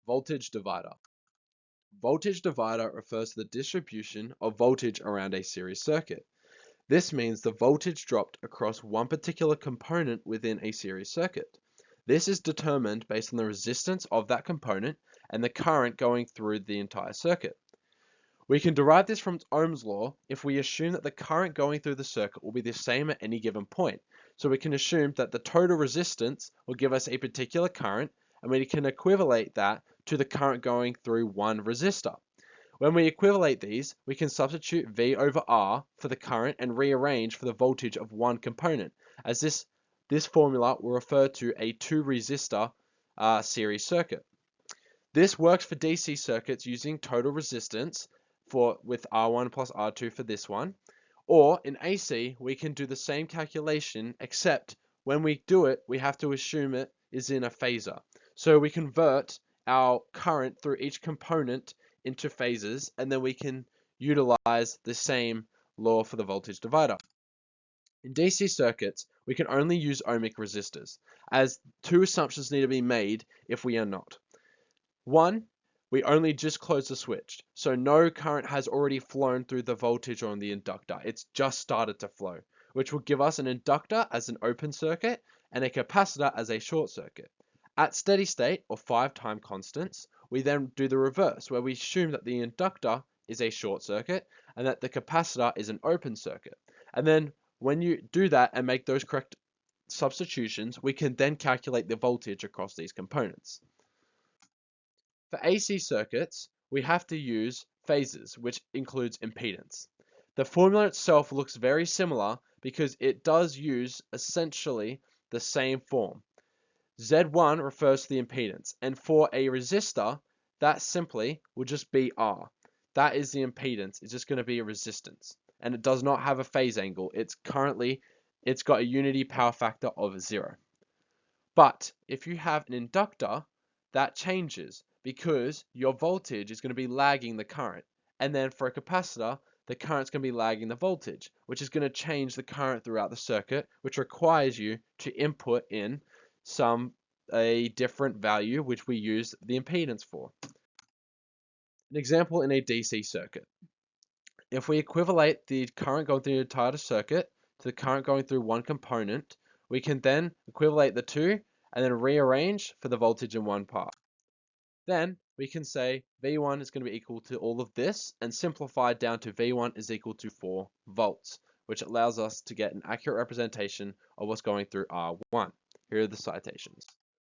Voltage divider. Voltage divider refers to the distribution of voltage around a series circuit. This means the voltage dropped across one particular component within a series circuit. This is determined based on the resistance of that component and the current going through the entire circuit. We can derive this from Ohm's law if we assume that the current going through the circuit will be the same at any given point. So we can assume that the total resistance will give us a particular current, and we can equivalent that to the current going through one resistor. When we equivalent these, we can substitute V over R for the current and rearrange for the voltage of one component, as this formula will refer to a two resistor series circuit. This works for DC circuits using total resistance with R1 plus R2 for this one, or in AC we can do the same calculation, except when we do it we have to assume it is in a phasor. So we convert our current through each component into phases, and then we can utilize the same law for the voltage divider. In DC circuits, we can only use ohmic resistors, as two assumptions need to be made if we are not. One, we only just closed the switch, so no current has already flown through the voltage on the inductor. It's just started to flow, which will give us an inductor as an open circuit and a capacitor as a short circuit. At steady state, or 5 time constants, we then do the reverse, where we assume that the inductor is a short circuit and that the capacitor is an open circuit. And then when you do that and make those correct substitutions, we can then calculate the voltage across these components. For AC circuits, we have to use phases, which includes impedance. The formula itself looks very similar because it does use essentially the same form. Z1 refers to the impedance, and for a resistor, that simply will just be R. That is the impedance. It's just going to be a resistance, and it does not have a phase angle. It's got a unity power factor of 0. But if you have an inductor, that changes because your voltage is going to be lagging the current, and then for a capacitor, the current's going to be lagging the voltage, which is going to change the current throughout the circuit, which requires you to input in a different value, which we use the impedance for. An example in a DC circuit. If we equivalent the current going through the entire circuit to the current going through one component, we can then equivalent the two and then rearrange for the voltage in one part. Then we can say V1 is going to be equal to all of this and simplify down to V1 is equal to 4 volts, which allows us to get an accurate representation of what's going through R1. Here are the citations.